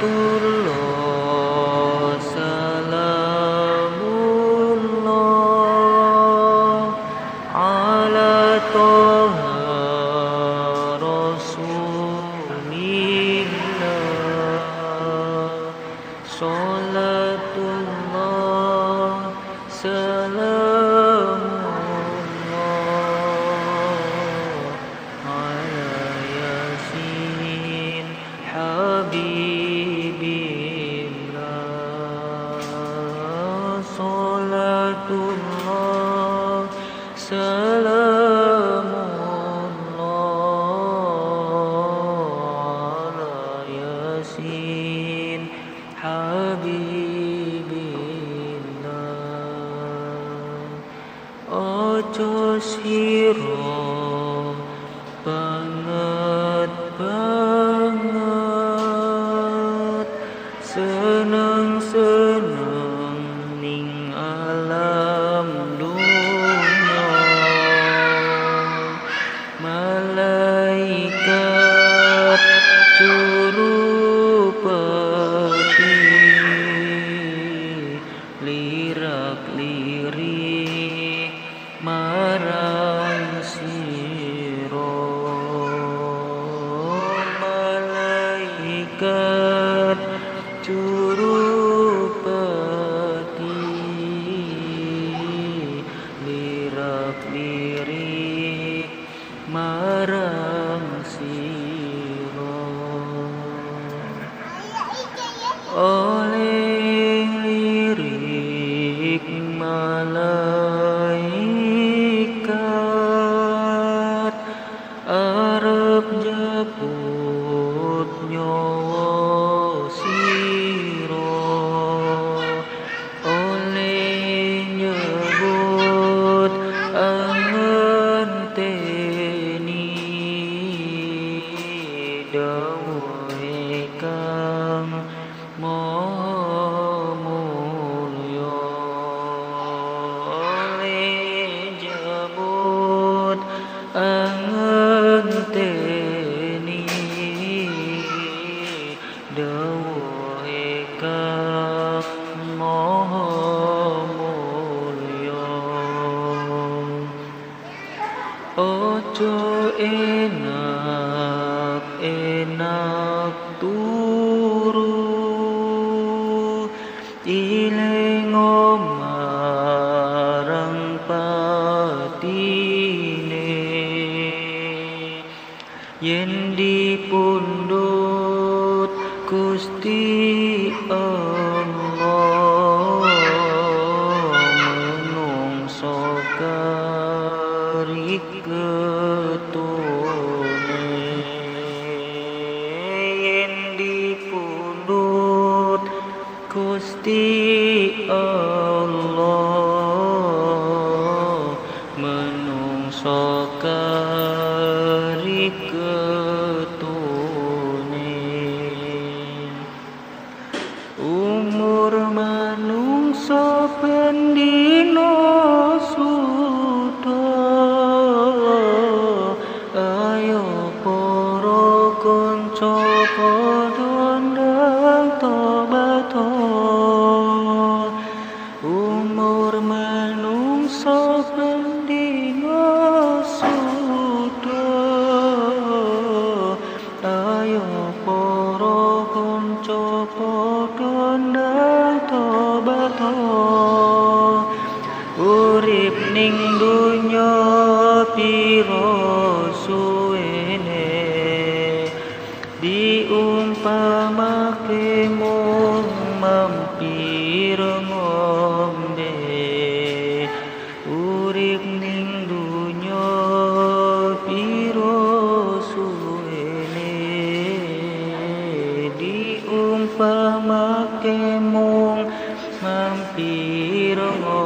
Salatullah salamullah ala toha rasulillah. Salatullah salamullah ala yasin habibillah. Salatullah salamullah ala yasin habibillah. Ojo sira banget seneng-seneng ning alam dunya. Malaikat juru peti lirak-lirik marang sira. Malaikat juru peti lirak-lirik marang sira. Oleh lirik malaikat arep jabut nyawa sira. Oleh nyebut angenteni dawuhe kang maha mulya. Oleh jabut angenteni dawuhe kang maha mulya. Ojo enak-enak turu ileng marang patine. Yen dipundhut Gusti Allah menungso kari ketune. Yen dipundhut Gusti Allah menungso kari ketune. Umur manungso pendino suda, ayo para kanca padha ndang tobat. Umur manungso pendino suda, ayo para kanca padha ndang tobat. Urip ning dunya pira suwene diumpamake mung mampir ngombe. Urip ning dunya pira suwene diumpamake mung mampir ngombe.